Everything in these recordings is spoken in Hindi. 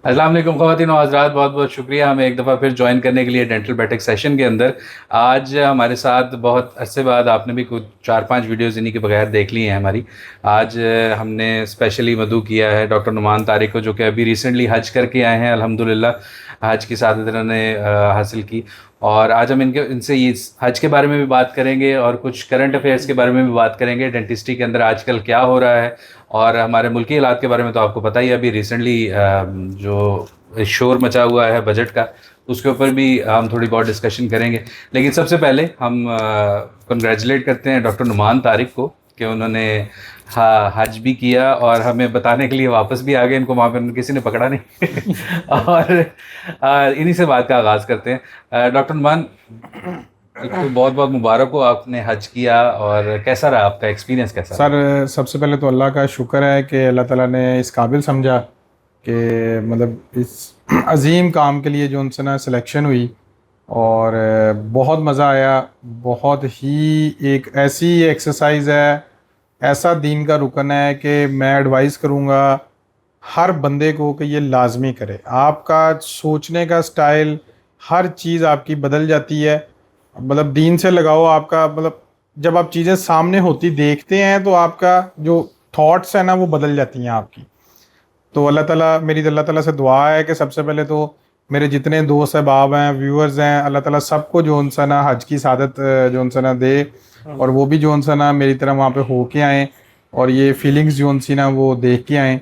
अस्सलाम वालेकुम ख़वातीन और हज़रात, बहुत बहुत शुक्रिया हमें एक दफ़ा फिर ज्वाइन करने के लिए डेंटल बेटेक सेशन के अंदर। आज हमारे साथ बहुत अरसे बाद आपने भी कुछ 4-5 वीडियोज़ इन्हीं के बगैर देख ली हैं हमारी। आज हमने स्पेशली मदऊ किया है डॉक्टर नुमान तारिक को, जो कि अभी रिसेंटली हज करके आए हैं अल्हम्दुलिल्लाह। हज की सादत इन्होंने हासिल की, और आज हम इनसे ये हज के बारे में भी बात करेंगे और कुछ करंट अफेयर्स के बारे में भी बात करेंगे। डेंटिस्ट्री के अंदर आजकल क्या हो रहा है, और हमारे मुल्की हालात के बारे में तो आपको पता ही है। अभी रिसेंटली जो शोर मचा हुआ है बजट का, उसके ऊपर भी हम थोड़ी बहुत डिस्कशन करेंगे। लेकिन सबसे पहले हम कंग्रेचुलेट करते हैं डॉक्टर नुमान तारिक को कि उन्होंने हज भी किया और हमें बताने के लिए वापस भी आ गए। इनको वहाँ पर किसी ने पकड़ा नहीं और इन्हीं से बात का आगाज़ करते हैं। डॉक्टर नुमान, एक तो बहुत बहुत मुबारक हो, आपने हज किया, और कैसा रहा आपका एक्सपीरियंस, कैसा सर सबसे पहले तो अल्लाह का शुक्र है कि अल्लाह ताला ने इस काबिल समझा कि मतलब इस अजीम काम के लिए जो उनसे ना सिलेक्शन हुई, और बहुत मज़ा आया। बहुत ही एक ऐसी एक्सरसाइज है, ऐसा दीन का रुकन है कि मैं एडवाइस करूँगा हर बंदे को कि ये लाजमी करे। आपका सोचने का स्टाइल, हर चीज़ आपकी बदल जाती है। मतलब दीन से लगाओ आपका, मतलब जब आप चीज़ें सामने होती देखते हैं तो आपका जो थॉट्स है ना वो बदल जाती हैं आपकी। तो अल्लाह ताला, मेरी अल्लाह ताला से दुआ है कि सबसे पहले तो मेरे जितने दोस्त अहबाब हैं, व्यूअर्स हैं, अल्लाह ताला सबको जो उनसे ना हज की सादत जो उनसे ना दे, और वो भी जो उनसे ना मेरी तरह वहाँ पे हो के आएँ और ये फीलिंग्स जो उनसी ना वो देख के आएँ।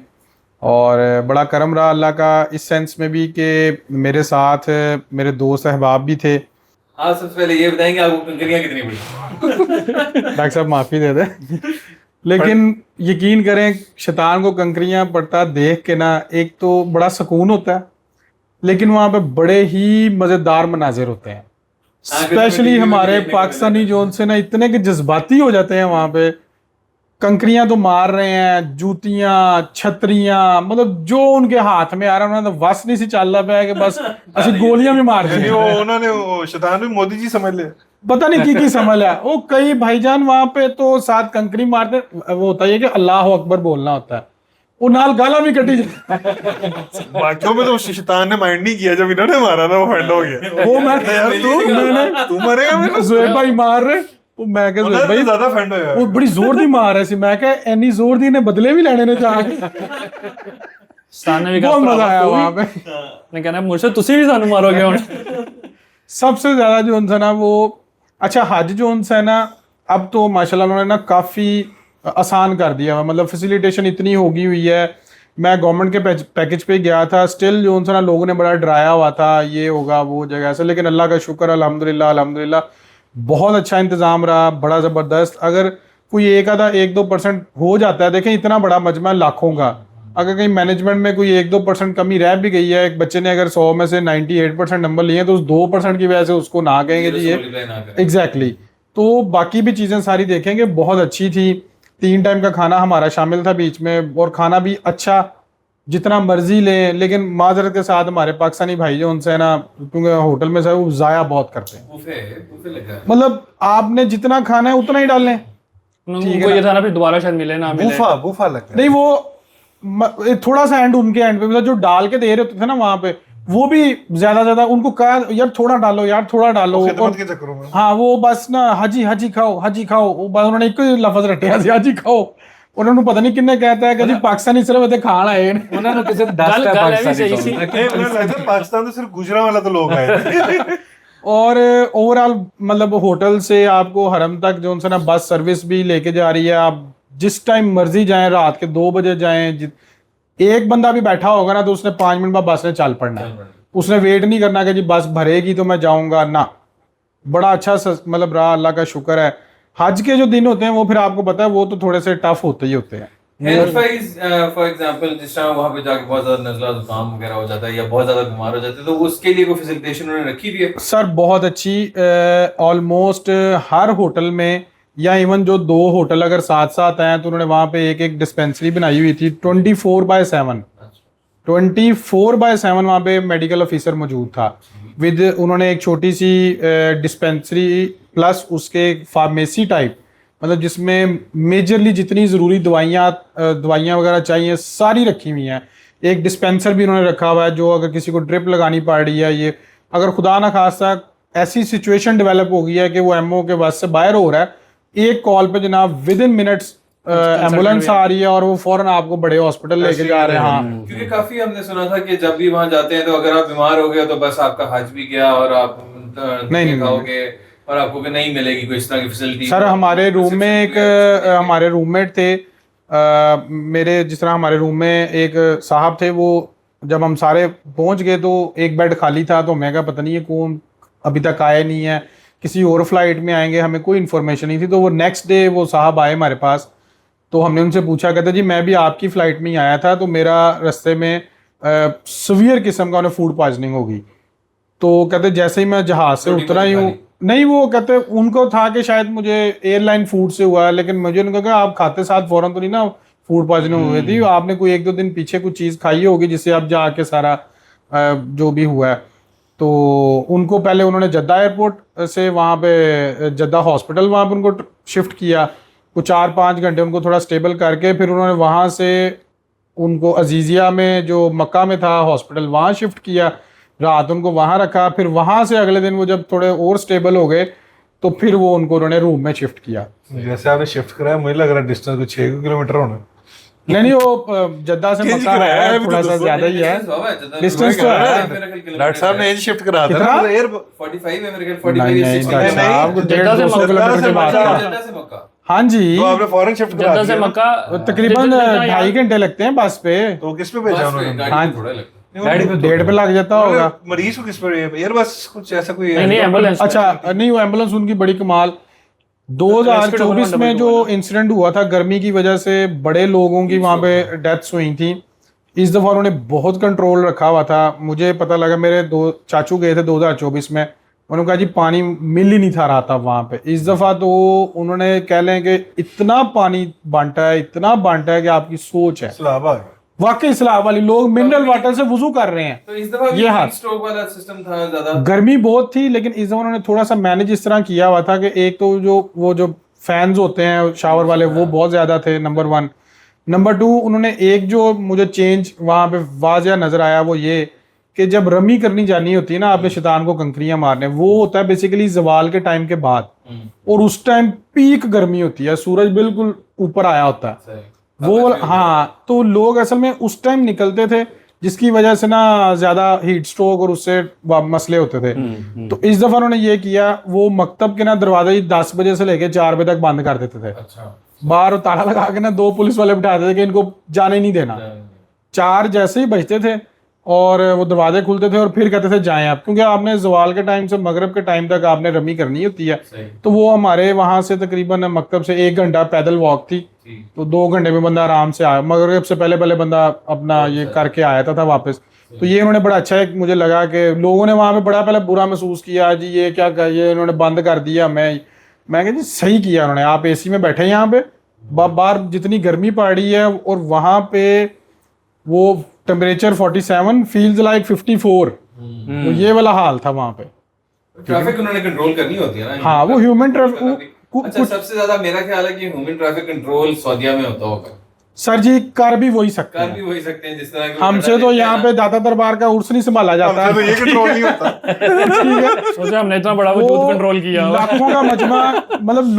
और बड़ा करम रहा अल्लाह का इस सेंस में भी कि मेरे साथ मेरे दोस्त अहबाब भी थे। हाँ, सबसे पहले ये बताएंगे आपको कंकरियाँ कितनी बड़ी डॉक्टर साहब माफ़ी दे दें लेकिन यकीन करें, शैतान को कंकरियां पड़ता देख के ना एक तो बड़ा सुकून होता है, लेकिन वहाँ पे बड़े ही मज़ेदार मनाजिर होते हैं। स्पेशली हमारे पाकिस्तानी जो उनसे ना इतने के जज्बाती हो जाते हैं वहाँ पे। कंकरियां तो मार रहे हैं, जूतियां, छतरियां, मतलब जो उनके हाथ में आ रहा है उन्होंने तो वस नहीं सी चल रहा है कि बस असि गोलियां भी मार दी। वो उन्होंने वो शैतान भी मोदी जी समझ ले। पता नहीं की समझ है वो। कई भाईजान वहां पे तो साथ कंकरी मारते, वो होता है कि अल्लाह अकबर बोलना होता है, वो नाल गाला भी कटी बाकियों में तो शैतान ने माइंड नहीं किया, जब इन्होंने मारा ना वो फंड हो गया। वो मैं यार तू मरेगा मेरे जोएब भाई मार रहे, वो मैं कह जोएब भाई ज्यादा फंड हो वो बड़ी जोर दी मार रहे सी। मैं कह एनी जोर दी ने बदले भी लेने ने जाके बहुत मजा आया वहां पे। मैं कहना मुझसे तुसी भी सानू मारोगे हुन। सबसे ज्यादा जो उनसे ना वो अच्छा हज जो उनसे है ना, अब तो माशाल्लाह उन्होंने ना काफ़ी आसान कर दिया है। मतलब फैसिलिटेशन इतनी होगी हुई है। मैं गवर्नमेंट के पैकेज पे गया था, स्टिल जो उनसे ना लोगों ने बड़ा डराया हुआ था ये होगा वो जगह से, लेकिन अल्लाह का शुक्र अल्हम्दुलिल्लाह अल्हम्दुलिल्लाह बहुत अच्छा इंतज़ाम रहा, बड़ा ज़बरदस्त। अगर कोई एक आधा 1-2% हो जाता है, देखें इतना बड़ा मजमा लाखों का, अगर कहीं मैनेजमेंट में कोई 1-2% कमी रह भी गई है, एक बच्चे ने अगर 100 में से 98% नंबर लिए हैं तो उस 2% की वजह से उसको ना कहेंगे जी ये एग्जैक्टली। तो बाकी भी चीज़ें सारी देखेंगे, बहुत अच्छी थी। 3 टाइम का खाना हमारा शामिल था बीच में, और खाना भी अच्छा जितना मर्जी लें, लेकिन माजरत के साथ हमारे पाकिस्तानी भाई जो उनसे है ना, क्योंकि होटल में से वो ज़ाया बहुत करते हैं। मतलब आपने जितना खाना है उतना ही डाल लें। उनको ये था ना फिर दोबारा शायद मिले ना मिले। बूफा लगता है। नहीं वो थोड़ा सा एंड उनके एंड पे, मतलब जो डाल के दे रहे होते थे ना वहां पे, वो भी ज्यादा उनको कहा यार थोड़ा डालो यार थोड़ा डालो। खिदमत के चक्करों में हाँ वो बस ना हाजी हाजी खाओ हाजी खाओ, वो बस उन्होंने एक ही लफ्ज रटे हाजी खाओ। उन्होंने पता नहीं किन्ने कहता है कि जी पाकिस्तानी सिर्फ इतने खाण आए ने, उन्होंने किसी 10 पाकिस्तानी पाकिस्तान तो सिर्फ गुजरा वाला तो लोग आए। और ओवरऑल मतलब होटल से आपको हरम तक जो उनसे ना बस सर्विस भी लेके जा रही है। आप जिस टाइम मर्जी जाएं, रात के 2 बजे जाएं, एक बंदा भी बैठा होगा ना तो उसने 5 मिनट बाद बस ने चल पड़ना है। उसने वेट नहीं करना कि जी बस भरेगी तो मैं जाऊंगा ना। बड़ा अच्छा मतलब रहा, अल्लाह का शुक्र है। हज के जो दिन होते हैं वो फिर आपको पता है वो तो थोड़े से टफ होते ही होते हैं। हेल्थ वाइज फॉर एग्जांपल जिस तरह वहां पे जाके बहुत ज्यादा नज़ला जुकाम वगैरह हो जाता है या बहुत ज्यादा बीमार हो जाते हैं, तो उसके लिए कोई फैसिलिटेशन उन्होंने रखी भी है? सर बहुत अच्छी, ऑलमोस्ट हर होटल में, या इवन जो 2 होटल अगर साथ साथ हैं तो उन्होंने वहाँ पे एक डिस्पेंसरी बनाई हुई थी 24/7। 24/7 वहाँ पे मेडिकल ऑफिसर मौजूद था। विद उन्होंने एक छोटी सी डिस्पेंसरी प्लस उसके फार्मेसी टाइप, मतलब जिसमें मेजरली जितनी ज़रूरी दवाइयाँ वगैरह चाहिए सारी रखी हुई हैं। एक डिस्पेंसर भी उन्होंने रखा हुआ है, जो अगर किसी को ड्रिप लगानी पड़ रही है, ये अगर खुदा ना खास्ता ऐसी सिचुएशन डेवलप हो गई है कि वो एमओ के बस से बाहर हो रहा है, एक कॉल पे जनाब विद इन मिनट्स एम्बुलेंस आ रही है और वो फौरन आपको बड़े हॉस्पिटल लेके जा रहे हैं। हाँ, क्योंकि काफी हमने सुना था कि जब भी वहां जाते हैं तो अगर आप बीमार हो गए तो बस आपका हज भी गया और आप नहीं खाओगे और आपको भी नहीं मिलेगी कोई इस तरह की फैसिलिटी। सर हमारे रूम में एक हमारे रूममेट थे, मेरे जिस तरह हमारे रूम में एक साहब थे, वो जब हम सारे पहुंच गए तो एक बेड खाली था, तो मैं कहा पता नहीं है कौन अभी तक आया नहीं है, किसी और फ्लाइट में आएंगे, हमें कोई इन्फॉर्मेशन नहीं थी। तो वो नेक्स्ट डे वो साहब आए हमारे पास, तो हमने उनसे पूछा, कहते जी मैं भी आपकी फ़्लाइट में ही आया था, तो मेरा रास्ते में सीवियर किस्म का उन्हें फूड पॉइजनिंग हो गई। तो कहते जैसे ही मैं जहाज़ से उतरा ही हूँ, नहीं वो कहते उनको था कि शायद मुझे एयरलाइन फूड से हुआ है, लेकिन मुझे उन्होंने कहा आप खाते साथ फ़ौरन तो नहीं ना फूड पॉइजनिंग हुई थी, आपने कोई 1-2 दिन पीछे कुछ चीज़ खाई होगी जिससे अब जाके सारा जो भी हुआ है। तो उनको पहले उन्होंने जद्दा एयरपोर्ट से वहाँ पे जद्दा हॉस्पिटल वहाँ पे उनको शिफ्ट किया, कुछ 4-5 घंटे उनको थोड़ा स्टेबल करके फिर उन्होंने वहाँ से उनको अजीज़िया में जो मक्का में था हॉस्पिटल वहाँ शिफ्ट किया, रात उनको वहाँ रखा, फिर वहाँ से अगले दिन वो जब थोड़े और स्टेबल हो गए तो फिर वो उनको उन्होंने रूम में शिफ्ट किया। जैसे आपने शिफ्ट कराया मुझे लग रहा है डिस्टेंस को 6 किलोमीटर होना। नहीं वो जद्दा से मक्का है, थोड़ा सा ज्यादा ही है डिस्टेंस तो है। डॉक्टर साहब ने एज शिफ्ट करा कितना? था एयर 45 है मेरे ख्याल, 45 नहीं नहीं डॉक्टर साहब को जद्दा से 150 किलोमीटर की बात है। जद्दा से मक्का। हाँ जी, तो आपने फॉरेन शिफ्ट करा जद्दा से दिया। मक्का तकरीबन 2.5 घंटे लगते हैं बस पे, तो किस पे भेजा उन्होंने? हाँ थोड़ा लगता है। गाड़ी पे 1.5 पे लग जाता होगा। मरीज को किस पे एयर बस कुछ ऐसा कोई नहीं एम्बुलेंस। अच्छा नहीं वो एम्बुलेंस उनकी बड़ी कमाल। 2024 में जो इंसिडेंट हुआ था गर्मी की वजह से बड़े लोगों की वहाँ पे डेथ्स हुई थी, इस दफ़ा उन्होंने बहुत कंट्रोल रखा हुआ था। मुझे पता लगा मेरे 2 चाचू गए थे 2024 में, उन्होंने कहा जी पानी मिल ही नहीं था रहा था वहाँ पे। इस दफ़ा तो उन्होंने कह लें कि इतना पानी बांटा है, इतना बांटा है कि आपकी सोच है वाकई इस्लाम वाली, लोग मिनरल वाटर से वुजू कर रहे हैं। तो इस दफा ये हाथ स्ट्रोक वाला सिस्टम था, ज्यादा गर्मी बहुत थी, लेकिन इस दफा उन्होंने थोड़ा सा मैनेज इस तरह किया हुआ था कि एक तो जो फैंस होते हैं शावर वाले वो बहुत ज्यादा थे, नंबर 1। नंबर 2 उन्होंने एक जो मुझे चेंज वहां पे वाज़िया नजर आया वो ये कि जब रमी करनी जानी होती है ना आपने शैतान को कंकरियां मारने, वो होता है बेसिकली जवाल के टाइम के बाद, और उस टाइम पीक गर्मी होती है, सूरज बिल्कुल ऊपर आया होता है वो। हाँ तो लोग असल में उस टाइम निकलते थे जिसकी वजह से ना ज्यादा हीट स्ट्रोक और उससे मसले होते थे। तो इस दफा उन्होंने ये किया, वो मकतब के ना दरवाजे ही 10 बजे से लेके 4 बजे तक बंद कर देते थे। अच्छा। बाहर ताला लगा के ना 2 पुलिस वाले बिठाते थे कि इनको जाने ही नहीं देना। 4 जैसे ही बजते थे और वो दरवाजे खुलते थे और फिर कहते थे जाएं आप, क्योंकि आपने जवाल के टाइम से मगरब के टाइम तक आपने रमी करनी होती है। तो वो हमारे वहां से तकरीबन मकतब से 1 घंटा पैदल वॉक थी, तो 2 घंटे में बंदा आराम से आया, मगरब से पहले बंदा अपना ये करके आया था वापस। तो ये उन्होंने बड़ा अच्छा एक मुझे लगा कि लोगों ने वहां पे बड़ा पहले बुरा महसूस किया जी ये क्या ये इन्होंने बंद कर दिया। मैं कहा जी सही किया उन्होंने, आप एसी में बैठे यहाँ पे, बाहर जितनी गर्मी पड़ रही है और वहां पे वो टेम्परेचर 47 फील्स लाइक 54, तो ये वाला हाल था वहां पे। ट्रैफिक उन्होंने कंट्रोल करनी होती है ना। हाँ वो ह्यूमन ट्रैफिक अच्छा, सबसे ज्यादा मेरा ख्याल है कि ह्यूमन ट्रैफिक कंट्रोल सऊदीया में होता होगा। सर जी कर भी वही सकते हैं, भी वही सकते हैं जिस तरह हमसे तो यहाँ पे दाता दरबार का उर्स नहीं संभाला जाता है, तो ये कंट्रोल नहीं होता। ठीक है सोचा हमने इतना बड़ा वजूद कंट्रोल किया हुआ। लाखों का मजमा, मतलब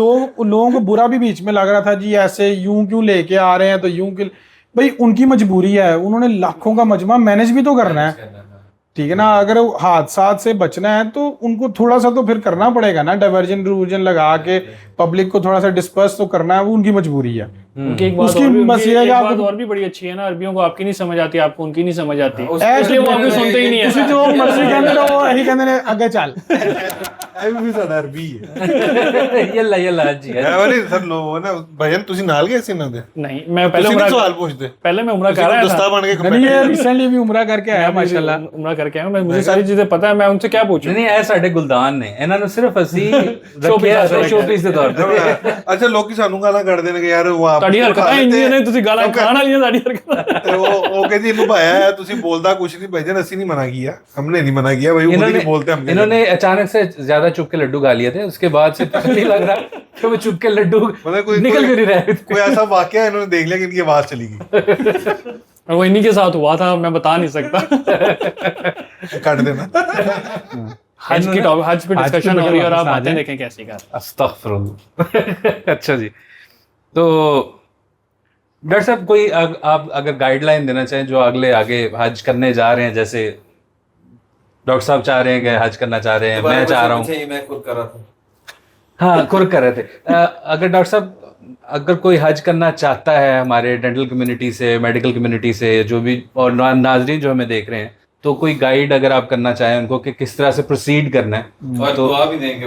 लोगों को बुरा भी बीच में लग रहा था जी ऐसे यूं क्यों लेके आ रहे हैं, तो यूं क्यों, भाई उनकी मजबूरी है, उन्होंने लाखों का मजमा मैनेज भी तो करना है, ठीक है ना। अगर हादसात से बचना है तो उनको थोड़ा सा तो फिर करना पड़ेगा ना, डाइवर्जन लगा के पब्लिक को थोड़ा सा डिस्पर्स तो करना है, वो उनकी मजबूरी है। उनकी एक बात और भी बड़ी अच्छी है ना, अरबियों को आपकी नहीं समझ आती, आपको उनकी नहीं समझ आती, इसलिए वो आपको सुनते ही नहीं है। ਤੁਸੀਂ ਜੋ ਮਰਜ਼ੀ ਕਹਿੰਦੇ ਰਹੋ ਉਹ ਇਹੀ ਕਹਿੰਦੇ ਨੇ ਅੱਗੇ ਚੱਲ। ਇਹ ਵੀ ਸਾਡਾ ਅਰਬੀ ਹੈ। ਯੱਲਾ ਜੀ ਇਹ ਵਾਲੀ ਸਰ ਲੋਗ ਨਾ ਭਜਨ ਤੁਸੀਂ ਨਾਲ ਗਏ ਸੀ ਇਹਨਾਂ ਦੇ? नहीं मैं पहले ਤੁਸੀਂ उम्रा ਸਵਾਲ ਪੁੱਛਦੇ पहले मैं उम्रा कर रहा दस्ता था, बन के नहीं ये रिसेंटली भी उम्रा करके आया माशाल्लाह। उम्रा करके आया मैं, मुझे सारी चीजें पता है, मैं उनसे क्या पूछूं। नहीं ਇਹ ਸਾਡੇ ਗੁਲਦਾਨ ਨੇ, ਇਹਨਾਂ ਨੂੰ ਸਿਰਫ ਅਸੀਂ ਰੱਖਿਆ ਸ਼ੋਪੀਸ ਦੇ ਤੌਰ ਤੇ। ਅੱਛਾ ਲੋਕੀ ਸਾਨੂੰ ਗਾਲਾਂ ਕੱਢਦੇ ਨੇ ਕਿ ਯਾਰ ਉਹ ਆਪ ਤੁਹਾਡੀ ਹਰਕਤਾਂ ਇੰਨੀਆਂ ਨੇ, ਤੁਸੀਂ ਗਾਲਾਂ ਖਾਣ ਵਾਲੀਆਂ ਤੁਹਾਡੀ ਹਰਕਤਾਂ। ਤੇ ਉਹ ਕਹਿੰਦੀ ਇਹਨੂੰ ਭਾਇਆ ਹੈ ਤੁਸੀਂ ਬੋਲਦਾ ਕੁਛ ਨਹੀਂ ਭਾईजान, ਅਸੀਂ नहीं मना किया, हमने नहीं मना किया भाई, वो खुद ही नहीं बोलते हमने। इन्होंने अचानक से ज्यादा चुप के लड्डू खा लिए थे, उसके बाद से पता नहीं लग रहा कि वो चुप के लड्डू मतलब कोई निकल भी नहीं रहे। कोई ऐसा वाकया इन्होंने देख लिया कि इनकी आवाज चली गई। और वो इन्हीं के साथ हुआ था, मैं बता नहीं सकता। काट देना। हज पे डिस्कशन हो रही है और आप बातें देखें कैसी कर। अस्तगफुरुल्लाह। अच्छा जी, तो डॉक्टर साहब कोई आप अगर गाइडलाइन देना चाहें जो अगले आगे हज करने जा रहे हैं, जैसे डॉक्टर साहब चाह रहे हैं कि हज करना चाह रहे हैं, मैं चाह रहा हूँ, मैं खुद कर रहा था। हाँ खुद कर रहे थे। अगर डॉक्टर साहब अगर कोई हज करना चाहता है हमारे डेंटल कम्युनिटी से, मेडिकल कम्युनिटी से, जो भी, और नाजरीन जो हमें देख रहे हैं, तो कोई गाइड अगर आप करना चाहें उनको कि किस तरह से प्रोसीड करना है, और तो दुआ भी देंगे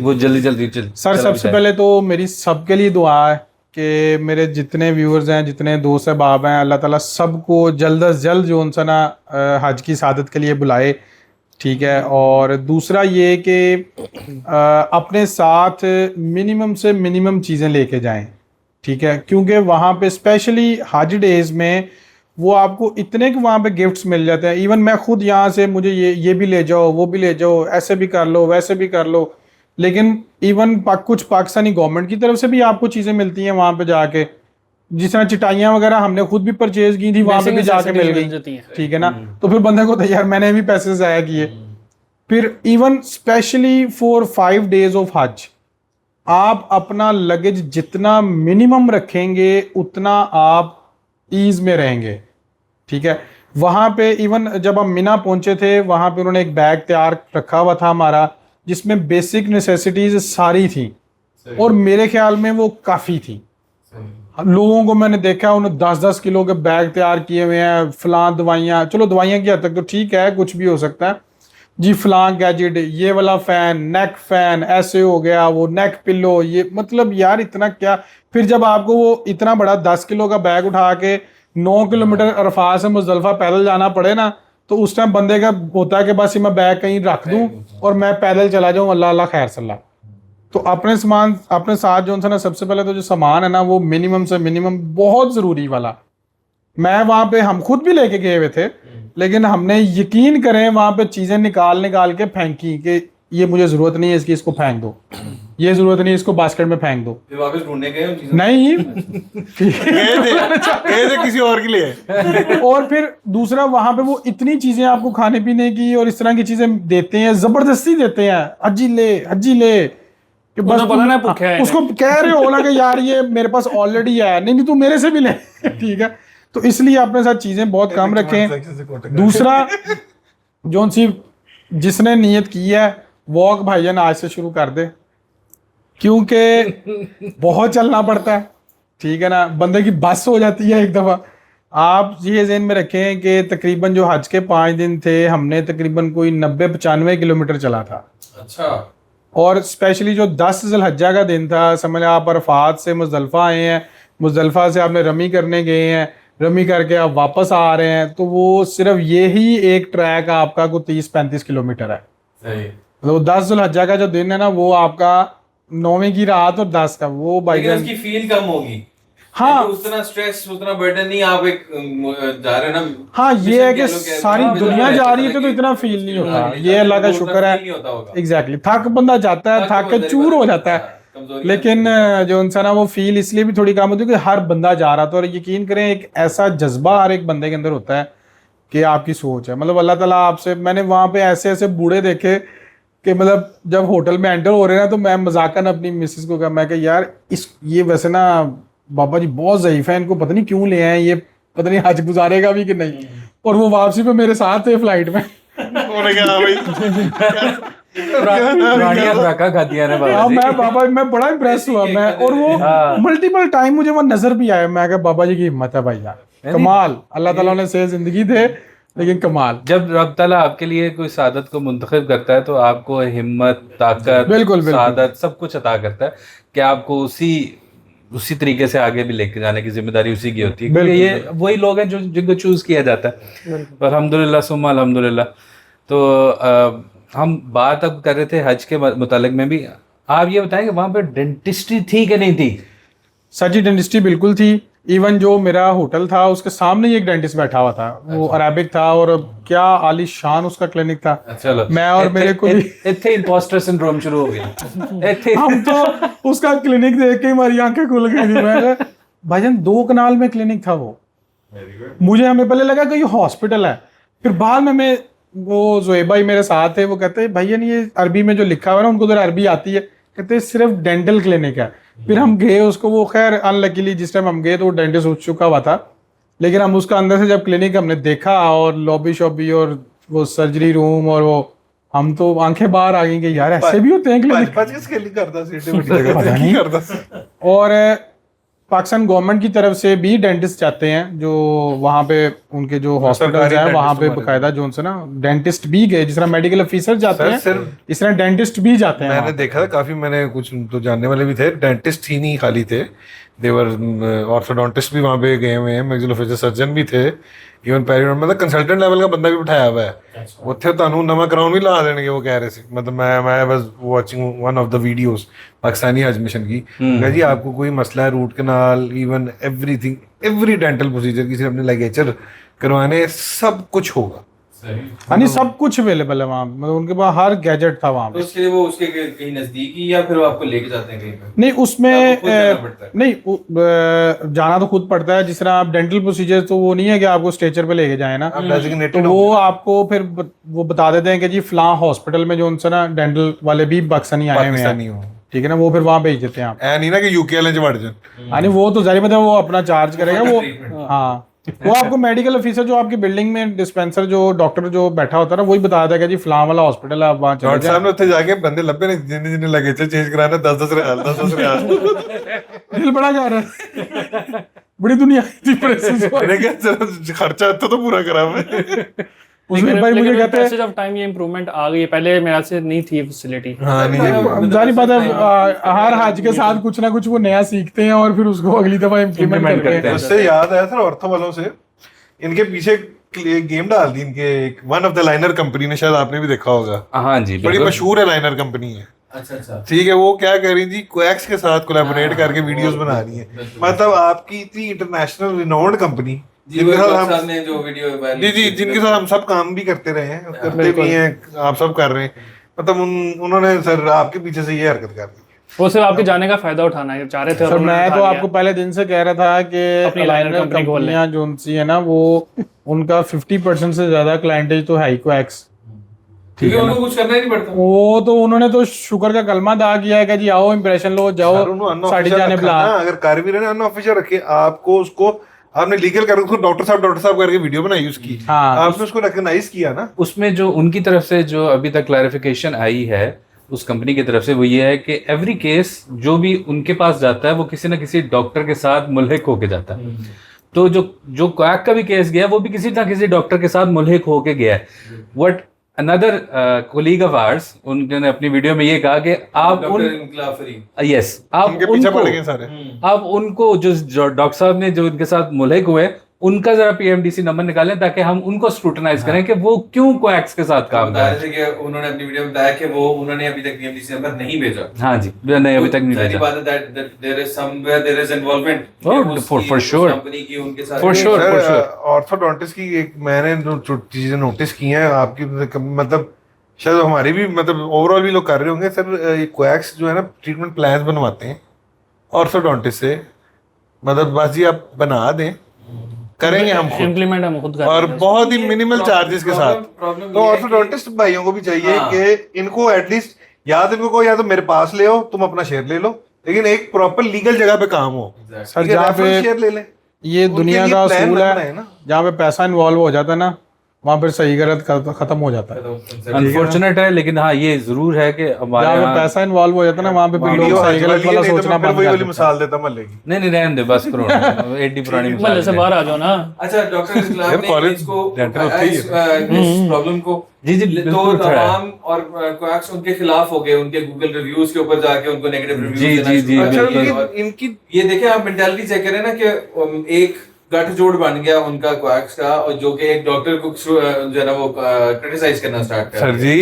वो जल्दी सर सबसे पहले तो मेरी सबके लिए दुआ है कि मेरे जितने व्यूअर्स हैं, जितने दोस्त अहबाब हैं, अल्लाह ताला सबको जल्द अज जल्द जो उनसे ना हज की सादत के लिए बुलाए, ठीक है। और दूसरा ये कि अपने साथ मिनिमम से मिनिमम चीज़ें लेके जाएं, ठीक है, क्योंकि वहाँ पे स्पेशली हज डेज में वो आपको इतने के वहाँ पे गिफ्ट्स मिल जाते हैं। इवन मैं खुद यहाँ से मुझे ये भी ले जाओ, वो भी ले जाओ, ऐसे भी कर लो, वैसे भी कर लो, लेकिन इवन कुछ पाकिस्तानी गवर्नमेंट की तरफ से भी आपको चीज़ें मिलती हैं वहाँ पे जाके, जिस तरह चटाइयाँ वगैरह हमने खुद भी परचेज की थी, वहाँ पे भी जाके मिल गई, ठीक है ना। तो फिर बंदे को तो यार मैंने भी पैसे ज़ाया किए। फिर even specially for 5 days of हज आप अपना लगेज जितना मिनिमम रखेंगे उतना आप ईज में रहेंगे, ठीक है। वहाँ पे इवन जब हम मिना पहुंचे थे, वहाँ पे उन्होंने एक बैग तैयार रखा हुआ था हमारा, जिसमें बेसिक नेसेसिटीज सारी थी, और मेरे ख्याल में वो काफ़ी थी। लोगों को मैंने देखा उन्होंने 10-10 किलो के बैग तैयार किए हुए हैं, फलां दवाइयाँ, चलो दवाइयाँ की हद तक तो ठीक है, कुछ भी हो सकता है जी, फलां गैजेट, ये वाला फ़ैन, नेक फ़ैन ऐसे हो गया, वो नेक पिलो, ये मतलब यार इतना क्या। फिर जब आपको वो इतना बड़ा 10 किलो का बैग उठा के 9 किलोमीटर अरफा से मुजदलफा पैदल जाना पड़े ना, तो उस टाइम बंदे का होता है कि बस मैं बैग कहीं रख दूं और मैं पैदल चला जाऊं, अल्लाह अल्लाह खैर सल्ला। तो अपने सामान अपने साथ जो उनसे ना, सबसे पहले तो जो सामान है ना वो मिनिमम से मिनिमम बहुत ज़रूरी वाला। मैं वहाँ पे हम खुद भी लेके गए हुए थे, लेकिन हमने यकीन करें वहाँ पे चीज़ें निकाल के फेंकी कि ये मुझे ज़रूरत नहीं है इसकी, इसको फेंक दो, ये ज़रूरत नहीं है इसको बास्केट में फेंक दो। फिर वापस ढूंढने गए उन चीज़ों नहीं गए थे किसी और के लिए। और फिर दूसरा वहाँ पे वो इतनी चीज़ें आपको खाने पीने की और इस तरह की चीज़ें देते हैं, ज़बरदस्ती देते हैं, हज्जी ले कि बस पता ना भूखे हैं, उसको कह रहे हो ना कि यार ये मेरे पास ऑलरेडी है, नहीं तू मेरे से भी ले, ठीक है। तो इसलिए अपने साथ चीज़ें बहुत कम रखें। दूसरा जोन सी जिसने नियत की है वॉक भाईजान आज से शुरू कर दे, क्योंकि बहुत चलना पड़ता है, ठीक है ना, बंदे की बस हो जाती है एक दफ़ा। आप ये ज़हन में रखें कि तकरीबन जो हज के 5 दिन थे, हमने तकरीबन कोई 90-95 किलोमीटर चला था। अच्छा। और स्पेशली जो 10 ज़िलहज्जा का दिन था, समझ आप अरफात से मुजदलफा आए हैं, मुजदलफा से आपने रमी करने गए हैं, रमी करके आप वापस आ रहे हैं, तो वो सिर्फ यही एक ट्रैक आपका को 30-35 किलोमीटर है। सही। तो 10 ज़िलहज्जा का जो दिन है ना वो आपका 9वीं की रात और 10 का वो लेकिन उसकी फील कम होगी। हाँ, तो उतना स्ट्रेस, उतना बर्डन नहीं, आप एक जा रहे हैं ना। हाँ ये है कि सारी दुनिया जा रही है तो इतना फील नहीं होता, ये अल्लाह का शुक्र है। एग्जैक्टली, थक बंदा जाता है, थक के चूर हो जाता है, लेकिन जो इंसान वो फील इसलिए भी थोड़ी कम होती है कि हर बंदा जा रहा था। और यकीन करें एक ऐसा जज्बा हर एक बंदे के अंदर होता है कि आपकी सोच है, मतलब अल्लाह ताला आपसे, मैंने वहाँ पे ऐसे ऐसे बूढ़े देखे कि मतलब जब होटल में एंटर हो रहे हैं तो मैं मजाकन अपनी मिसेस को कहा, मैं कि यार ये वैसे ना बाबा जी बहुत ज़ईफ़ है, इनको पता नहीं क्यों ले आए, ये पता नहीं हज गुजारेगा भी कि नहीं। और वो वापसी पे मेरे साथ थे फ्लाइट में। मैं बड़ा इम्प्रेस हुआ मैं, और वो मल्टीपल टाइम मुझे वो नजर भी आया, मैं कहा बाबा जी की हिम्मत है भाई यार, कमाल, अल्लाह ताला ने सही जिंदगी दे, लेकिन कमाल। जब रब ताला आपके लिए कोई सादत को मुंतखब करता है तो आपको हिम्मत, ताकत, बिल्कुल सादत सब कुछ अता करता है कि आपको उसी तरीके से आगे भी लेके जाने की जिम्मेदारी उसी की होती है, क्योंकि ये वही लोग हैं जो जिनको चूज किया जाता है। अल्हम्दुलिल्लाह सुम्मा अल्हम्दुलिल्लाह। तो हम बात अब कर रहे थे हज के मुतालिक में भी, आप ये बताएं कि वहाँ पे डेंटिस्ट्री थी कि नहीं थी? सर जी डेंटिस्ट्री बिल्कुल थी, इवन जो मेरा होटल था उसके सामने ही एक डेंटिस्ट बैठा हुआ था, वो अरेबिक था और क्या आलीशान उसका क्लिनिक था। चलो मैं और मेरे को इतने इंपोस्टर सिंड्रोम शुरू हो गया इतने हम तो उसका क्लिनिक देख के हमारी आंखें खुल गई थी। मैं कहा, भाईजान 2 कनाल में क्लिनिक था वो। मुझे हमें पहले लगा कि ये हॉस्पिटल है, फिर बाद में मैं वो जोएब भाई मेरे साथ थे, वो कहते हैं भैया नहीं ये अरबी में जो लिखा हुआ है ना, उनको तो अरबी आती है, कहते हैं सिर्फ डेंटल क्लिनिक है। फिर हम गए उसको, वो खैर अनलकीली जिस टाइम हम गए तो वो डेंटिस्ट उठ चुका हुआ था, लेकिन हम उसका अंदर से जब क्लिनिक हमने देखा और लॉबी शॉबी और वो सर्जरी रूम और वो, हम तो आंखें बाहर आ गई कि यार ऐसे भी होते हैं क्लिनिक। 5 की स्केलिंग करता सीटी में करता। और पाकिस्तान गवर्नमेंट की तरफ से भी डेंटिस्ट जाते हैं जो वहाँ पे उनके जो हॉस्पिटल्स हैं वहाँ पे बकायदा जो उनसे ना डेंटिस्ट भी गए, जिस तरह मेडिकल ऑफिसर जाते हैं इस तरह डेंटिस्ट भी जाते हैं। मैंने देखा था काफी, मैंने कुछ तो जानने वाले भी थे, डेंटिस्ट ही नहीं खाली थे, देवर ऑर्थोडोंटिस्ट भी वहाँ पे गए हुए हैं, मैक्सिलोफेशियल सर्जन भी थे, इवन पेरियोड मतलब कंसल्टेंट लेवल का बंदा भी बिठाया हुआ है। उत्थे ਤੁਹਾਨੂੰ ਨਵਾਂ ਕਰਾਉਣ ਵੀ ਲਾ ਦੇਣਗੇ वो कह रहे थे। मतलब मैं was watching one of the videos Pakistani हज मिशन की, कहा जी आपको कोई मसला है root canal even everything every dental procedure की, सिर्फ अपने लेगेचर करवाने सब कुछ होगा। यानी सब कुछ अवेलेबल है वहाँ, मतलब उनके पास हर गैजेट था वहाँ पे। तो उसके लिए वो उसके कहीं नजदीकी या फिर वो आपको लेके जाते हैं कहीं पे? नहीं उसमें आपको खुद जाना पड़ता है? नहीं जाना तो खुद पड़ता है। जिस तरह आप डेंटल प्रोसीजर तो वो नहीं है कि आपको स्ट्रेचर पे लेके जाए ना, तो वो आपको फिर वो बता देते हैं कि जी फलां हॉस्पिटल में जो उनसे ना डेंटल वाले भी पाकिस्तानी आए हुए हैं, ठीक है ना, वो फिर वहाँ भेज देते हैं आप। ऐ नहीं ना कि यूके वाले च वड़ जान। यानी वो तो जारी मतलब वो अपना चार्ज करेगा वो। हाँ वो आपको मेडिकल ऑफिसर जो आपकी बिल्डिंग में डिस्पेंसर जो डॉक्टर जो बैठा होता है ना, वही बता देगा जी फलां वाला हॉस्पिटल है, आप वहाँ चले डॉक्टर साहब ने उत्थे जाके बंदे लब्बे ने जिन्हें लगे थे चेंज कराने 10-10 रियाल 10-10 रियाल दिल बड़ा जा रहा है। बड़ी दुनिया थी प्रेसेस। मैंने कहा चलो खर्चा तो पूरा करा मैं। उसमें भाई मुझे कहते हैं ऑफ टाइम ये इंप्रूवमेंट आ गई है, पहले मेरा से नहीं थी फैसिलिटी। हाँ नहीं जारी बात है, हर हज के साथ कुछ ना कुछ वो नया सीखते हैं और फिर उसको अगली दफा इम्प्लीमेंट करते हैं। उससे याद आया सर ऑर्थो वालों से, इनके पीछे गेम डाल दी इनके, one of the liner company ने, शायद आपने भी देखा होगा। हाँ जी बड़ी मशहूर है लाइनर कंपनी है। अच्छा ठीक है, वो क्या कर रही थी, कोएक्स के साथ कोलैबोरेट करके वीडियोस बना रही है। मतलब आपकी इतनी इंटरनेशनल रिनोन्ड कंपनी जिनके साथ हम ने जो वीडियो जी जिनके साथ हम सब काम भी करते रहे हैं, करते भी हैं, आप सब कर रहे हैं, मतलब उन्होंने सर आपके पीछे से ये हरकत कर दी। वो सिर्फ आपके जाने का फायदा उठाना है चाह रहे थे। सर मैं तो आपको पहले दिन से कह रहा था कि लाइनर कंपनियां जो उनसी है ना, वो उनका 50% से ज्यादा क्लाइंटेज तो है ही कोएक्स। ठीक है, उनको कुछ करना ही नहीं पड़ता। वो तो उन्होंने तो शुक्र का कलमा अदा किया है कि जी आओ इंप्रेशन लो जाओ साड़ी जाने बुला। अगर कार भी रहे अनऑफिशियल रखे, आपको उसको आपने लीगल कर उसको डॉक्टर साहब करके वीडियो बनाई उसकी, हाँ, आपने उसको रिकॉग्नाइज किया ना। उसमें जो उनकी तरफ से जो अभी तक क्लैरिफिकेशन आई है उस कंपनी की तरफ से, वो ये है कि एवरी केस जो भी उनके पास जाता है वो किसी ना किसी डॉक्टर के साथ मुल्हिक होके जाता है। तो जो क्वैक का भी केस गया वो भी किसी ना किसी डॉक्टर के साथ मुल्हिक होके गया है। What another colleague of hours, उन्होंने अपनी वीडियो में ये कहा कि आप यस आप उनके पीछे पड़ गए सारे। आप उनको जो डॉक्टर साहब ने जो उनके साथ मुल्हिक हुए उनका जरा पीएमडीसी नंबर निकालें ताकि हम उनको स्क्रूटनाइज करें कि वो क्यों कोएक्स के साथ काम कर रहे थे। कि उन्होंने अपनी वीडियो में बताया कि वो उन्होंने अभी तक पीएमडीसी नंबर नहीं भेजा। हाँ जी, नहीं अभी तक नहीं भेजा। बात है that there is somewhere there is involvement for sure company की उनके साथ फॉर श्योर ऑर्थोडोंटिस्ट की एक मैंने जो चीजें नोटिस की हैं आपकी, मतलब शायद हमारी भी, मतलब ओवरऑल भी लोग कर रहे होंगे सर, ये कोएक्स जो है ना ट्रीटमेंट प्लान बनवाते हैं ऑर्थोडोंटिस्ट से, मतलब बस जी आप बना दें, करेंगे हम खुद, इम्प्लीमेंट हम खुद करेंगे और बहुत ही मिनिमल चार्जेस के साथ। तो ऑर्थोडोंटिस्ट भाइयों को भी चाहिए कि इनको एटलीस्ट या तो इनको को या तो मेरे पास ले आओ, तुम अपना शेयर ले लो, लेकिन एक प्रॉपर लीगल जगह पे काम हो। सर जहाँ पे शेयर ले लें, ये दुनिया का असूल है, जहाँ पे पैसा इन्वॉल्व हो जाता है ना, वहाँ पर सही गलत खत्म हो जाता है। अनफॉर्चुनेट है, लेकिन हाँ ये जरूर है कि हमारे जहाँ पे पैसा इन्वॉल्व हो जाता है ना, वहाँ पे फिर लोग सही गलत वाला सोचना बंद कर देते हैं। मिसाल देता महल्ले की। नहीं रहने दे बस करो, 80 पुरानी महल्ले से बाहर आ जाओ ना। अच्छा डॉक्टर इस्लाम ने इसको इस प्रॉब्लम को जी तो तमाम और कोएक्स उनके खिलाफ हो गए, उनके गूगल रिव्यूज के ऊपर जाके उनको नेगेटिव रिव्यूज जी इनकी ये देखें आप मेंटालिटी चेक करें ना कि एक गठजोड़ बन गया उनका कोएक्स का, और जो कि एक डॉक्टर को जो है ना वो क्रिटिसाइज करना स्टार्ट कर सर जी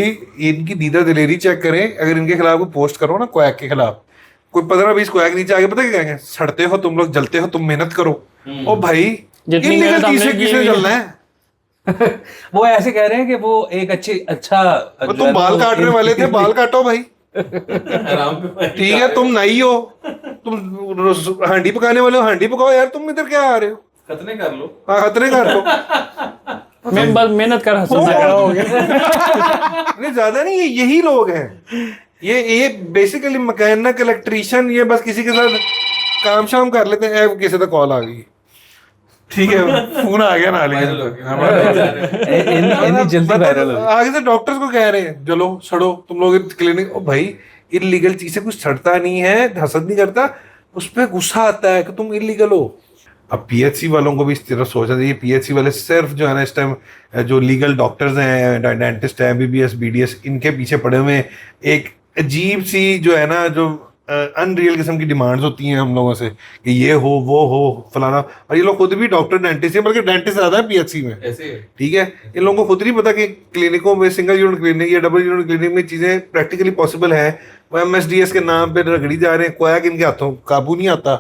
इनकी दीदा दिलेरी चेक करें, अगर इनके खिलाफ कोई पोस्ट करो ना कोएक के खिलाफ, कोई 15-20 क्वैक नीचे आगे, पता क्या कहेंगे, सड़ते हो तुम लोग, जलते हो तुम, मेहनत करो। ओ भाई जितनी इल्लीगल मेहनत चीज से हमने की किसने है। जलना है? वो ऐसे कह रहे हैं कि वो एक अच्छा वो जो तुम है ना, बाल काटने वाले थे, बाल काटो भाई। आराम पे ठीक है, तुम नहीं हो, तुम हांडी पकाने वाले हो, हांडी पकाओ यार, तुम इधर क्या आ रहे हो? खतने कर लो। हाँ, खतरे कर लो। मैं बस मेहनत कर हसन से हो गया। नहीं ज्यादा नहीं, यही लोग हैं। ये बेसिकली मैकेनिक, इलेक्ट्रिशियन, ये बस किसी के साथ काम शाम कर लेते हैं। किसी का कॉल आ गई, ठीक है, फोन आ गया ना, वायरल हो गया। इतनी जल्दी वायरल हो आगे से डॉक्टर्स को कह रहे हैं चलो सड़ो तुम लोग क्लिनिक। ओ भाई इलीगल चीज से कुछ सड़ता नहीं है, हसद नहीं करता, उस पर गुस्सा आता है कि तुम इलीगल हो। अब पीएचसी वालों को भी इस तरह सोचना चाहिए। पीएचसी वाले सिर्फ जो है ना इस टाइम जो लीगल डॉक्टर्स हैं, डेंटिस्ट हैं, एमबीबीएस, बीडीएस, इनके पीछे पड़े हुए हैं। एक अजीब सी जो है ना, जो अनरियल किस्म की डिमांड्स होती हैं हम लोगों से कि ये हो वो हो फलाना। और ये लोग खुद भी डॉक्टर डेंटिस्ट हैं, बल्कि डेंटिस्ट ज्यादा है पीएचसी में, ऐसे ही। ठीक है। इन लोगों को खुद नहीं पता कि क्लिनिकों में, सिंगल यूनिट क्लिनिक या डबल यूनिट क्लिनिक में चीजें प्रैक्टिकली पॉसिबल है। वो एमएसडीएस के नाम पे रगड़ी जा रहे हैं। क्वैक इनके हाथों काबू नहीं आता।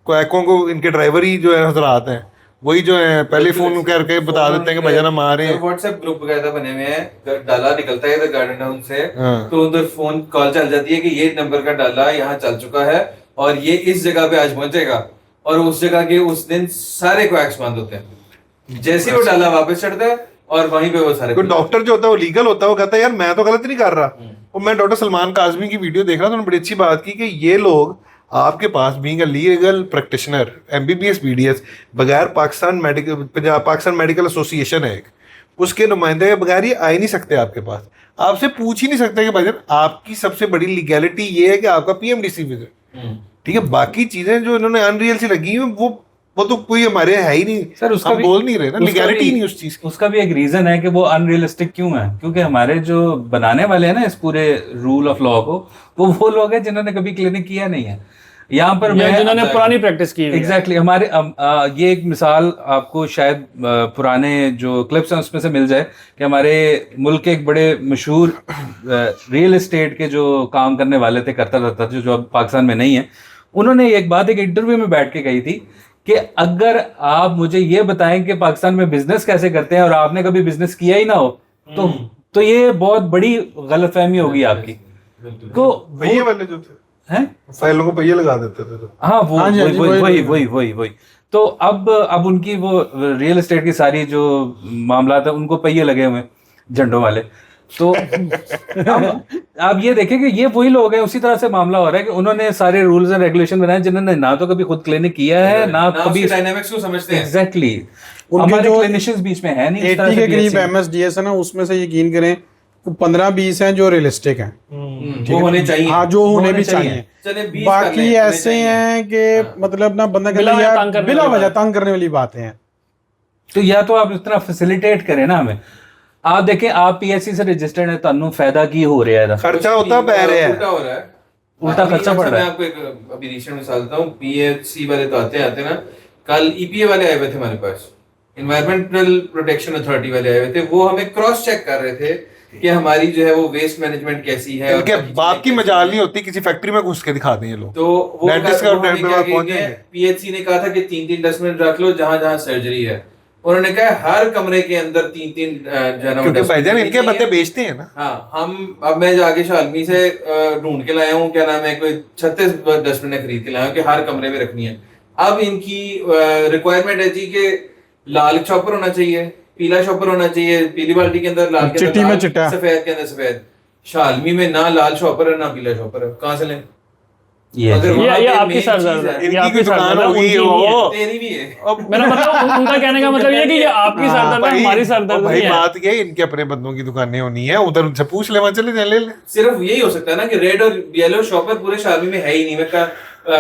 क्वैकों को इनके ड्राइवर ही जो है हजरात हैं, वही जो है पहले फोन करके बता देते हैं कि भैया हम आ रहे हैं। व्हाट्सएप ग्रुप वगैरह बने हुए हैं, डाला निकलता है इधर गार्डन टाउन से, हाँ। तो उधर फोन कॉल चल जाती है कि ये नंबर का डाला यहाँ चल चुका है और ये इस जगह पे आज पहुंचेगा, और उस जगह के उस दिन सारे क्वैक्स बंद होते हैं। जैसे ही वो डाला वापस चढ़ता है और वहीं पे वो सारे कोई डॉक्टर जो होता है वो लीगल होता है, वो कहता है यार मैं तो गलत नहीं कर रहा। और मैं डॉक्टर सलमान काजमी की वीडियो देख रहा था, उन्होंने बड़ी अच्छी बात की कि ये लोग आपके पास being a legal practitioner, MBBS, BDS, बगैर पाकिस्तान मेडिकल एसोसिएशन है एक, उसके नुमाइंदे के बगैर ये आ ही नहीं सकते आपके पास। आपसे पूछ ही नहीं सकते कि भाईजान आपकी सबसे बड़ी लीगैलिटी ये है कि आपका पीएमडीसी विजिट, ठीक है। बाकी चीजें जो इन्होंने अनरियल सी लगी हैं वो तो कोई हमारे है ही नहीं सर। उसका हम भी बोल नहीं रहे ना, उसका लीगैलिटी भी- नहीं उस चीज की। उसका भी एक रीजन है कि वो अनरियलिस्टिक क्यों है, क्योंकि हमारे जो बनाने वाले हैं ना इस पूरे रूल ऑफ लॉ को, वो लोग हैं जिन्होंने कभी क्लिनिक किया नहीं है। यहाँ पर या मैं जिन्होंने पुरानी प्रैक्टिस की हुई है। एग्जैक्टली हमारे ये एक मिसाल आपको शायद पुराने जो क्लिप्स हैं उसमें से मिल जाए कि हमारे मुल्क के एक बड़े मशहूर रियल एस्टेट के जो काम करने वाले थे, करता रहता था, जो अब पाकिस्तान में नहीं है, उन्होंने एक बात एक इंटरव्यू में बैठ के कही थी कि अगर आप मुझे ये बताएं कि पाकिस्तान में बिजनेस कैसे करते हैं और आपने कभी बिजनेस किया ही ना हो तो ये बहुत बड़ी गलतफहमी होगी आपकी। तो पहिए वाले जो थे हैं, फाइलों को पहिए लगा देते थे तो। हाँ वो हाँ जी, हाँ जी, वही। तो अब उनकी वो रियल एस्टेट की सारी जो मामला है उनको पहिए लगे हुए हैं, झंडों वाले। तो अब आप ये देखें कि ये वही लोग हैं, उसी तरह से मामला हो रहा है कि उन्होंने सारे रूल्स एंड रेगुलेशन बनाए जिन्होंने ना तो कभी खुद क्लिनिक किया है ना कभी डायनामिक्स को समझते हैं। एग्जैक्टली। उनके हमारे जो क्लिनिशियंस बीच में है नहीं इस 80 तरह के से करीब PHC। एमएसडीएस है ना, उसमें से यकीन करें 15-20 हैं जो रियलिस्टिक हैं। वो होने चाहिए। हाँ, जो होने भी चाहिए। चाहिए। चले 20 कर बाकी लें, ऐसे होने चाहिए। हैं कि मतलब ना बंदा बिला वजह तंग करने बिला वाली वजह बात। तंग करने वाली बातें हैं। तो या तो आप इतना फैसिलिटेट करें ना हमें। आप देखें, आप पीएचसी से रजिस्टर्ड है, ਤੁਹਾਨੂੰ फायदा की हो रहा है? खर्चा होता पै रहा है, उल्टा हो रहा है, उल्टा खर्चा बढ़ रहा है। मैं आपको एक अभी रिसेंट मिसाल देता हूँ। पीएचसी वाले तो आते ना, कल ईपीए वाले आए हुए थे हमारे पास, इन्वायरमेंटल प्रोटेक्शन अथॉरिटी वाले आए हुए थे। वो हमें क्रॉस चेक कर रहे थे कि हमारी जो है वो वेस्ट मैनेजमेंट कैसी है। इनके बाप की मजाल नहीं होती किसी फैक्ट्री में घुस के दिखाते हैं ये लोग। तो वो Dentist का टेंट पे पहुंच जाएंगे। पीएचसी ने कहा था कि 3-3 डस्टबिन रख लो जहां जहां सर्जरी है। उन्होंने कहा हर कमरे के अंदर 3-3 जो है ना वो क्योंकि dustbin भाईजान इनके चाहिए। बंदे बेचते हैं ना। हाँ, अब मैं जाके शालमी से ढूंढ के लाया हूँ, क्या नाम है, कोई 36 डस्टबिन खरीद के लाया हूँ कि हर कमरे में रखनी है। अब इनकी रिक्वायरमेंट है जी कि लाल चॉपर होना चाहिए, पीला चॉपर होना चाहिए, पीली बाल्टी के अंदर लाल के चिट्टी अंदर में लाल, चिट्टा। सफेद के अंदर सफेद। शालमी में ना लाल चॉपर है ना पीला चॉपर है, कहाँ से लें? ये अगर जी। वहाँ ये पे आपकी main सरदर्द चीज़ है, है, ये इनकी आपकी कोई दुकान सरदर्द है, होगी, उनकी नहीं है। वो तेरी भी है। मेरा मतलब उनका कहने का मतलब ये है कि ये आपकी सरदर्द है, हमारी सरदर्द भाई नहीं है। बात ये है, इनके अपने बंदों की दुकानें होनी है, उधर उनसे पूछ ले, वहां चले जाए ले ले। सिर्फ यही हो सकता है ना कि रेड और येलो शॉपर पूरे शालमी में है ही नहीं। मैं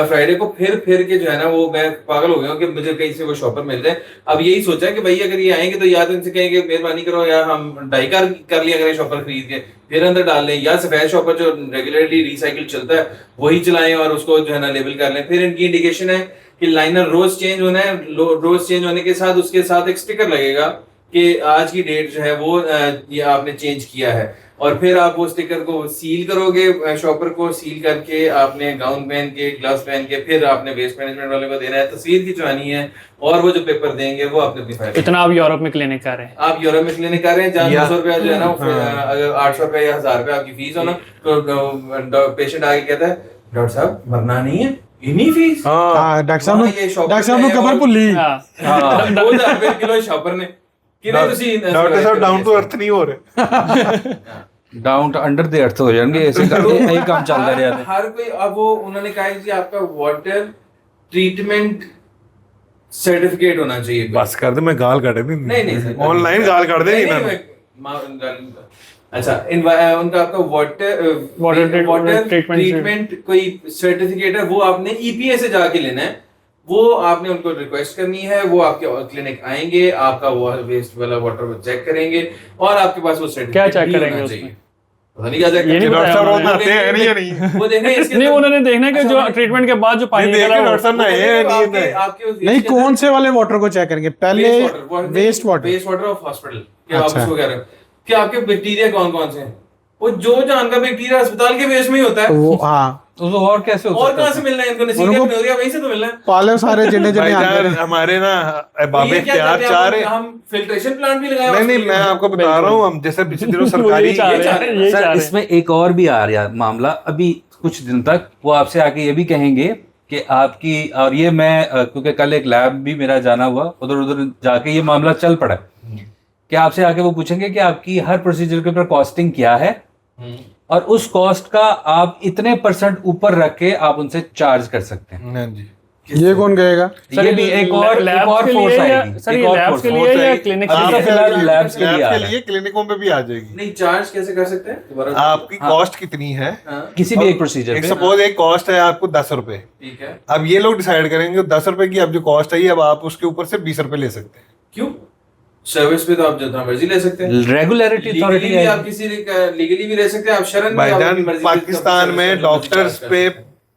फ्राइडे को फिर के जो है ना वो मैं पागल हो गया हूँ कि मुझे कहीं से वो शॉपर मिल जाए। अब यही सोचा है कि भाई अगर ये आएंगे तो या तो इनसे कहेंगे मेहरबानी करो यार हम डाई कर लिया करें शॉपर खरीद के, फिर अंदर डाल लें, या सफेद शॉपर जो रेगुलरली रिसाइकिल चलता है वही चलाएं और उसको जो है ना लेबल कर लें। फिर इनकी इंडिकेशन है कि लाइनर रोज चेंज होना है, रोज चेंज होने के साथ उसके साथ एक स्टिकर लगेगा कि आज की डेट जो है वो ये आपने चेंज किया है। और फिर आप वो स्टिकर को सील करोगे, शॉपर को सील करके आपने गाउन पहन के, ग्लव्स पहन के, फिर आपने वेस्ट मैनेजमेंट वाले को देना है, तस्वीर खिंचवानी है, और वो जो पेपर देंगे वो आपने अपनी फाइल। इतना आप यूरोप में क्लिनिक कर रहे हैं? आप यूरोप में क्लिनिक कर रहे हैं, जहाँ 200 रुपया जो है ना, अगर 800 रुपया या 1000 रुपया आपकी फीस हो ना, तो पेशेंट आके कहता है डॉक्टर साहब मरना नहीं है, इतनी फीस? डॉक्टर साहब ने कबर भुल्ली। 2000 रुपये किलो शॉपर ने। डॉक्टर साहब डाउन टू अर्थ नहीं हो रहे, down to under the earth हो जाएंगे, ऐसे यही काम चलता रहा है हर कोई। अब वो उन्होंने कहा कि आपका वाटर ट्रीटमेंट सर्टिफिकेट होना चाहिए। बस कर दे, मैं गाल काटे नहीं ऑनलाइन गाल काट दे अच्छा, उनका आपका वाटर ट्रीटमेंट कोई सर्टिफिकेट है, वो आपने ईपीए से जाके लेना है। वो आपने उनको रिक्वेस्ट करनी है, वो आपके क्लिनिक आएंगे, आपका वो वेस्ट वाला वाटर चेक करेंगे, और आपके पास वो सर्टिफिकेट क्या चेक करेंगे उसमें? पता नहीं क्या चेक ये नहीं करेंगे। बताया उन्होंने। आते हैं नहीं वो देखें इसके नहीं, उन्होंने देखना है कि जो ट्रीटमेंट के बाद जो पानी निकला है, डॉक्टर साहब ना नहीं, कौन से वाले वाटर को चेक करेंगे पहले? वेस्ट वाटर ऑफ हॉस्पिटल के आप उसको कह रहे हो कि आपके बैक्टीरिया कौन कौन से हैं? वो जो जान का बैक्टीरिया अस्पताल के वेस्ट में ही होता है। वो हाँ, तो और कैसे हो और कहाँ से मिलना है इनको? नसीब में हो गया, वहीं से तो मिलना है। पाले सारे जिन्ने जिन्ने आते हैं। हमारे ना बाबे ये क्या इख्तियार चाहते हैं? चाह रहे। हम फिल्ट्रेशन प्लांट भी लगाए। नहीं मैं आपको बता रहा हूँ, हम जैसे पिछले दिनों सरकारी सर इसमें एक और भी आ रहा मामला अभी कुछ दिन तक, वो आपसे आके ये भी कहेंगे कि आपकी, और ये मैं क्योंकि कल एक लैब भी मेरा जाना हुआ, उधर जाके ये मामला चल पड़ा कि आपसे आके वो पूछेंगे कि आपकी हर प्रोसीजर के ऊपर कॉस्टिंग क्या है, और उस कॉस्ट का आप इतने % ऊपर रख के आप उनसे चार्ज कर सकते हैं। हाँ जी, ये कौन कहेगा? ये भी एक और फोर्स आएगी। सर ये लैब्स के लिए या क्लिनिक लैब्स के लिए क्लिनिकों में भी आ जाएगी। नहीं, चार्ज कैसे कर सकते हैं? आपकी कॉस्ट कितनी है किसी भी एक प्रोसीजर पे? सपोज एक कॉस्ट है आपको 10 रुपए, ठीक है। अब ये लोग डिसाइड करेंगे 10 रुपए की अब जो कॉस्ट है, अब आप उसके ऊपर से 20 रुपए ले सकते हैं। क्यों? सर्विस पे तो आप जितना मर्जी ले सकते हैं। रेगुलरिटी अथॉरिटी है, आप किसी लीगली भी रह सकते हैं, आप शरण में भाईजान पाकिस्तान में डॉक्टर्स पे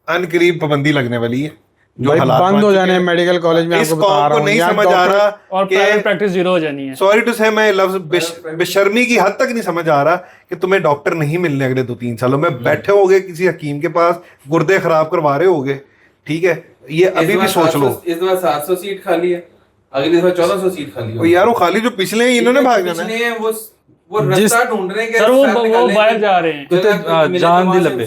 अनकरीब पाबंदी लगने वाली है, जो हालात बंद हो जाने हैं मेडिकल कॉलेज में। इस कौम को नहीं समझ आ रहा और प्राइवेट प्रैक्टिस जीरो हो जानी है। सॉरी टू से, मैं लफ्ज बेशर्मी की हद तक नहीं समझ आ रहा कि तुम्हें डॉक्टर नहीं मिलने अगले 2-3 सालों में। बैठे होगे किसी हकीम के पास, गुर्दे खराब करवा रहे होगे, ठीक है? ये अभी भी सोच लो। इस बार 700 सीट खाली है, अगली दफा 1400 सीट खाली है। यार वो खाली जो पिछले हैं इन्होंने भाग जाना है। वो रास्ता ढूंढ रहे हैं कि सर वो बाहर जा रहे हैं। तो जान दी लबे।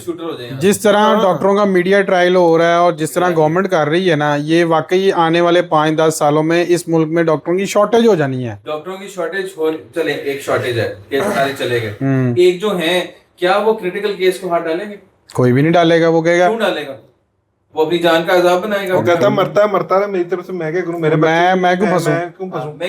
जिस तरह डॉक्टरों का मीडिया ट्रायल हो रहा है और जिस तरह गवर्नमेंट कर रही है ना, ये वाकई आने वाले 5-10 सालों में इस मुल्क में डॉक्टरों की शॉर्टेज हो जानी है। डॉक्टरों की शॉर्टेज हो चले, एक शॉर्टेज है, केस सारे चले गए, एक जो है, क्या वो क्रिटिकल केस को हाथ डालेंगे? कोई भी नहीं डालेगा। वो कहेगा क्यों डालेगा? वो अपनी जान का अजाब बनाएगा। वो कहता मरता रहा, मेरी तरफ से मैं क्या करूं? मेरे मैं क्यों फंसूं? मैं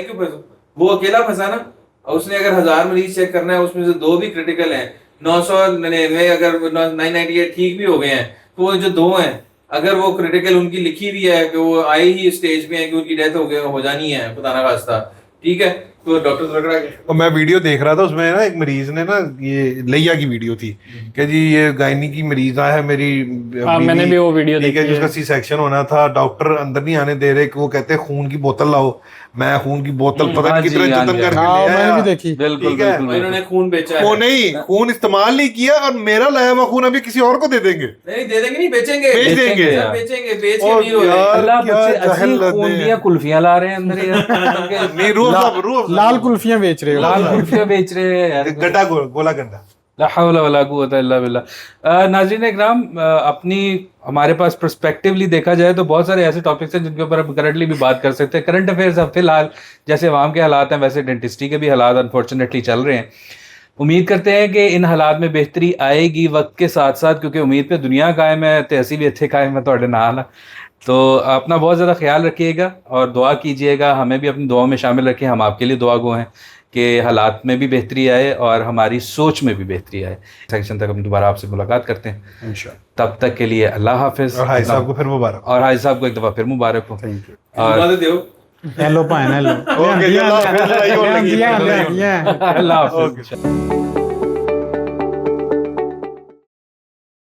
क्यों फंसूं? वो अकेला फंसा ना, और उसने अगर 1000 मरीज चेक करना है, उसमें से 2 भी क्रिटिकल हैं, 999 अगर 998 ठीक भी हो गए हैं, तो वो जो 2 हैं, अगर वो क्रिटिकल उनकी लिखी भी है कि वो आए ही स्टेज पे है कि उनकी डेथ हो जानी है, खुदा ना खास्ता, ठीक है, तो डॉक्टर पकड़ा गया। और मैं वीडियो देख रहा था, उसमें ना एक मरीज ने ना, ये लैया की वीडियो थी कि जी ये गायनी की मरीज है मेरी, मैंने भी वो वीडियो देखी है, जिसका सी सेक्शन होना था, डॉक्टर अंदर नहीं आने दे रहे, कि वो कहते हैं खून की बोतल लाओ। मैं खून की बोतल पता नहीं कितना जतन करके ले आया। मैंने भी देखी। बिल्कुल इन्होंने खून बेचा है। वो नहीं, खून इस्तेमाल नहीं किया, और मेरा लाया हुआ खून अभी किसी और को दे देंगे। नहीं दे देंगे, नहीं बेचेंगे, बेच देंगे, बेच के भी हो रहे हैं। अल्लाह बच्चे असली खून दिया कुल्फियां ला रहे हैं अंदर यार। नहीं, रूह लाल कुल्फियां बेच रहे हो। लाल कुल्फियां बेच रहे हैं यार। गड्ढा गोला गड्ढा। ला हौला वला कुव्वता इल्ला बिल्लाह। नाज़रीन इकराम, अपनी हमारे पास पर्सपेक्टिवली देखा जाए तो बहुत सारे ऐसे टॉपिक्स हैं जिनके ऊपर हम करंटली भी बात कर सकते हैं। करंट अफेयर्स अब फिलहाल जैसे अवाम के हालात हैं, वैसे डेंटिस्ट्री के भी हालात अनफॉर्चुनेटली चल रहे हैं। उम्मीद करते हैं कि इन हालात में बेहतरी आएगी वक्त के साथ साथ, क्योंकि उम्मीद पे दुनिया कायम है, तहसीब भी अच्छे कायम है थोड़े नाल। तो अपना बहुत ज़्यादा ख्याल रखिएगा और दुआ कीजिएगा, हमें भी अपनी दुआ में शामिल रखें। हम आपके लिए दुआ गो हैं कि हालात में भी बेहतरी आए और हमारी सोच में भी बेहतरी आए। सेक्शन तक हम दोबारा आपसे मुलाकात करते हैं इंशाअल्लाह। तब तक के लिए अल्लाह हाफिज़। और हाजी साहब को फिर मुबारक। और हाजी साहब को एक दफ़ा फिर मुबारक हो। Thank you. और हेलो पाइन हेलो। ओके, अल्लाह हाफिज़। अल्लाह हाफिज़।